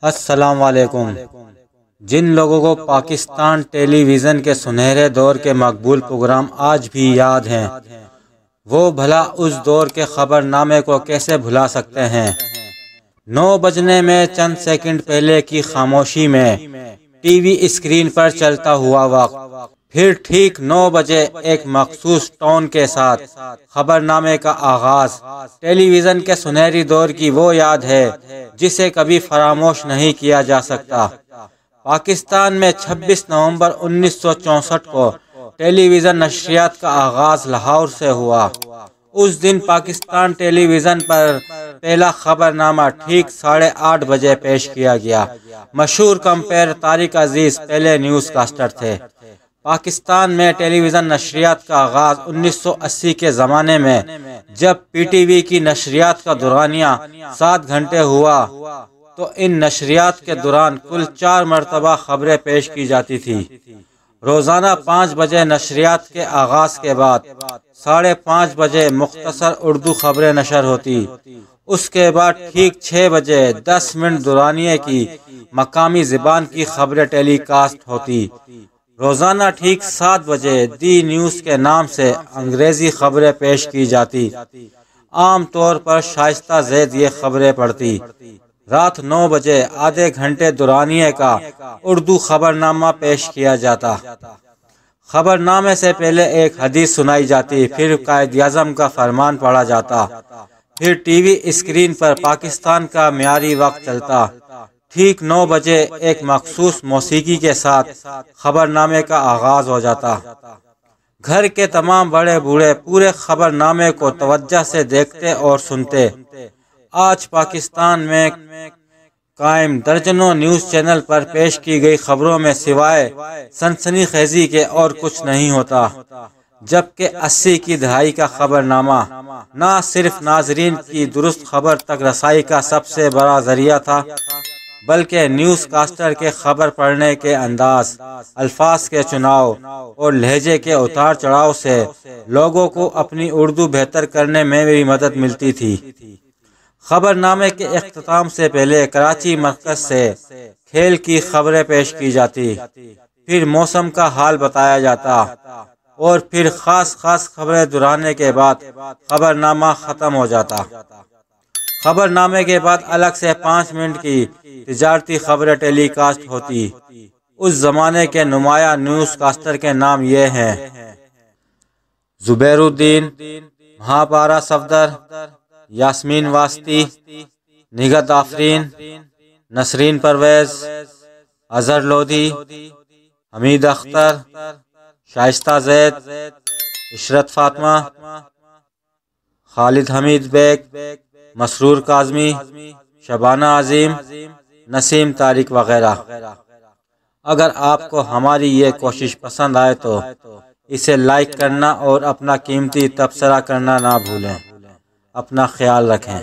السلام علیکم۔ جن لوگوں کو پاکستان ٹیلی ویژن کے سنہرے دور کے مقبول پروگرام آج بھی یاد ہیں، وہ بھلا اس دور کے خبر نامے کو کیسے بھلا سکتے ہیں؟ 9 بجنے میں چند سیکنڈ پہلے کی خاموشی میں ٹی وی اسکرین پر چلتا ہوا وقت، پھر ٹھیک 9 بجے ایک مخصوص ٹون کے ساتھ خبر نامے کا آغاز، ٹیلی ویژن کے سنہری دور کی وہ یاد ہے جسے کبھی فراموش نہیں کیا جا سکتا۔ پاکستان میں 26 نومبر 1964 کو ٹیلی ویژن نشریات کا آغاز لاہور سے ہوا۔ اس دن پاکستان ٹیلی ویژن پر پہلا خبر نامہ ٹھیک 8:30 بجے پیش کیا گیا۔ مشہور کمپیر طارق عزیز پہلے نیوز کاسٹر تھے۔ پاکستان میں ٹیلی ویژن نشریات کا آغاز 1980 کے زمانے میں جب پی ٹی وی کی نشریات کا دورانیہ 7 گھنٹے ہوا تو ان نشریات کے دوران کل 4 مرتبہ خبریں پیش کی جاتی تھی۔ روزانہ 5 بجے نشریات کے آغاز کے بعد 5:30 بجے مختصر اردو خبریں نشر ہوتی۔ اس کے بعد ٹھیک 6 بجے 10 منٹ دورانیے کی مقامی زبان کی خبریں ٹیلی کاسٹ ہوتی۔ روزانہ ٹھیک 7 بجے دی نیوز کے نام سے انگریزی خبریں پیش کی جاتی۔ عام طور پر شائستہ زید یہ خبریں پڑھتی۔ رات 9 بجے آدھے گھنٹے دورانیے کا اردو خبر نامہ پیش کیا جاتا۔ خبر نامے سے پہلے ایک حدیث سنائی جاتی، پھر قائد اعظم کا فرمان پڑھا جاتا، پھر ٹی وی اسکرین پر پاکستان کا معیاری وقت چلتا۔ ٹھیک 9 بجے ایک مخصوص موسیقی کے ساتھ خبر نامے کا آغاز ہو جاتا۔ گھر کے تمام بڑے بوڑھے پورے خبر نامے کو توجہ سے دیکھتے اور سنتے۔ آج پاکستان میں قائم درجنوں نیوز چینل پر پیش کی گئی خبروں میں سوائے سنسنی خیزی کے اور کچھ نہیں ہوتا، جبکہ 80 کی دہائی کا خبر نامہ نہ صرف ناظرین کی درست خبر تک رسائی کا سب سے بڑا ذریعہ تھا، بلکہ نیوز کاسٹر کے خبر پڑھنے کے انداز، الفاظ کے چناؤ اور لہجے کے اتار چڑھاؤ سے لوگوں کو اپنی اردو بہتر کرنے میں بھی مدد ملتی تھی۔ خبر نامے کے اختتام سے پہلے کراچی مرکز سے کھیل کی خبریں پیش کی جاتی، پھر موسم کا حال بتایا جاتا اور پھر خاص خبریں دہرانے کے بعد خبر نامہ ختم ہو جاتا۔ خبر نامے کے بعد الگ سے 5 منٹ کی تجارتی خبریں ٹیلی کاسٹ ہوتی۔ اس زمانے کے نمایاں نیوز کاسٹر کے نام یہ ہیں: زبیر الدین، مہاپارا صفدر، یاسمین واسطی، نگہت آفرین، نسرین پرویز، اظہر لودھی، حمید اختر، شائستہ زید، عشرت فاطمہ، خالد حمید بیگ، مسرور کاظمی، شبانہ عظیم، نسیم طارق وغیرہ۔ اگر آپ کو ہماری یہ کوشش پسند آئے تو اسے لائک کرنا اور اپنا قیمتی تبصرہ کرنا نہ بھولیں۔ اپنا خیال رکھیں۔